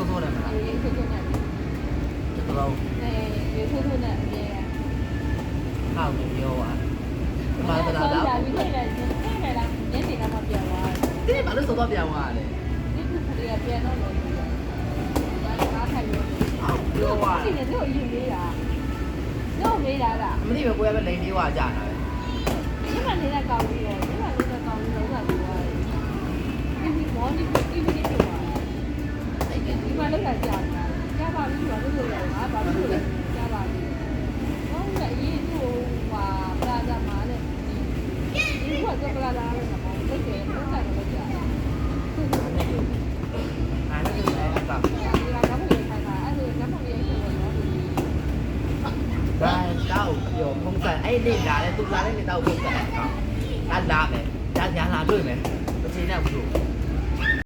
ဆိုးဆိုးတယ်မလား ရေဆိုးဆိုးနဲ့ တော်တော် ရေဆိုးဆိုးနဲ့အမြဲ ဟောက်နေပြောပါဘာသာ ဆော လာ င်းလာပြီးခဲ့တယ်ခဲ့တယ်ညနေတော့မှပြန်သွားတယ် ဒီဘာလို့ဆိုတော့ပြောင်းသွားလဲ ဒီခုခရီးပြန်တော့လို့ဘာသာထိုင်လို့ ဟောက်ပြောပါ ဒီနေ့တို့ယူနေတာတို့မေးတာက မသိပဲကိုယ်ကပဲလိန်လေးဝါကြာတာပဲ ဒီမှာနေတဲ့ကောင်းပြီးတော့ဒီမှာနေတဲ့ကောင်းပြီးတော့ဆက်ပြီးသွားတယ်ဒီမော်နီဒီဗီဒီယိုပါဒီမှာလောက်တာကြာတာကြာပါပြီဆိုတော့တို့ရတယ်ငါဘာလို့လဲကြာပါပြီဟုတ်ကဲ့အရင်တို့ဟာပလာဇာမှာလေဒီကတော့ပလာဇာလို့ဆိုတော့တက်တယ်လောက်တာလောက်ကြာတယ် အဲ့ဒါကအဲ့အကောက် ဒီကတော့ဘယ်လိုခိုင်းတာအဲ့ဒါကမှမရဘူးတော့ ဒါတောက်ပြောဖုံးဆက်အဲ့နေ့လာတယ်သူလာတဲ့နေ့တောက်ဖုံးဆက်အကောက်အလာမယ်ညာလာတွေ့မယ်မချိန်တော့ဘူး